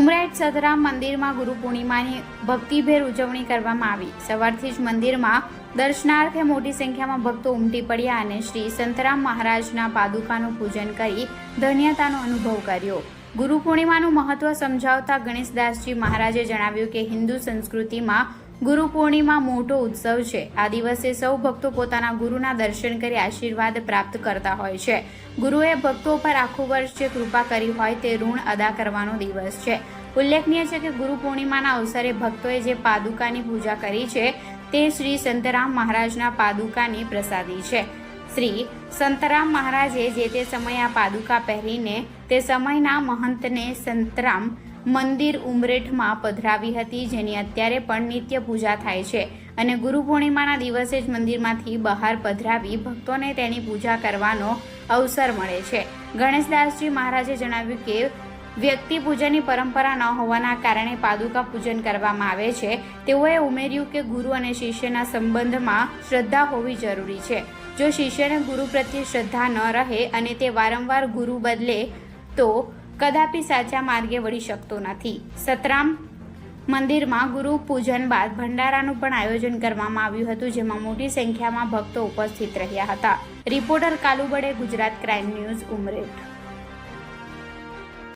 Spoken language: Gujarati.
ઉમરેઠ સતરામ મંદિરમાં ગુરુ પૂર્ણિમાની ભક્તિભેર ઉજવણી કરવામાં આવી। સવારથી જ મંદિરમાં દર્શનાર્થે મોટી સંખ્યામાં ભક્તો ઉમટી પડ્યા અને શ્રી સંતરામ મહારાજના પાદુકાનું પૂજન કરી ધન્યતાનો અનુભવ કર્યો। ગુરુ પૂર્ણિમાનું મહત્વ સમજાવતા ગણેશદાસજી મહારાજે જણાવ્યું કે હિન્દુ સંસ્કૃતિમાં ગુરુ પૂર્ણિમા મોટો ઉત્સવ છે। આ દિવસે સૌ ભક્તો પોતાના ગુરુના દર્શન કરી આશીર્વાદ પ્રાપ્ત કરતા હોય છે। ગુરુએ ભક્તો પર આખું વર્ષ જે કૃપા કરી હોય તે ઋણ અદા કરવાનો દિવસ છે। ઉલ્લેખનીય છે કે ગુરુ પૂર્ણિમાના અવસરે ભક્તોએ જે પાદુકાની પૂજા કરી છે તે શ્રી સંતરામ મહારાજના પાદુકાની પ્રસાદી છે। શ્રી સંતરામ મહારાજે જે તે સમયે આ પાદુકા પહેરીને તે સમયના મહંતને સંતરામ મંદિર ઉમરેઠમાં પધરાવી હતી, જેની અત્યારે પણ નિત્ય પૂજા થાય છે અને ગુરુ પૂર્ણિમાના દિવસે જ મંદિરમાંથી બહાર પધરાવી ભક્તોને તેની પૂજા કરવાનો અવસર મળે છે। ગણેશદાસજી મહારાજે જણાવ્યું કે વ્યક્તિ પૂજાની પરંપરા ન હોવાના કારણે પાદુકા પૂજન કરવામાં આવે છે। તેઓએ ઉમેર્યું કે ગુરુ અને શિષ્યના સંબંધમાં શ્રદ્ધા હોવી જરૂરી છે। જો શિષ્યને ગુરુ પ્રત્યે શ્રદ્ધા ન રહે અને તે વારંવાર ગુરુ બદલે તો કદાપી સાચા માર્ગે વળી શકતો નથી। સતરામ મંદિરમાં ગુરુ પૂજન બાદ ભંડારાનું પણ આયોજન કરવામાં આવ્યું હતું, જેમાં મોટી સંખ્યામાં ભક્તો ઉપસ્થિત રહ્યા હતા। Reporter Kalubade, Gujarat crime news, Umreth.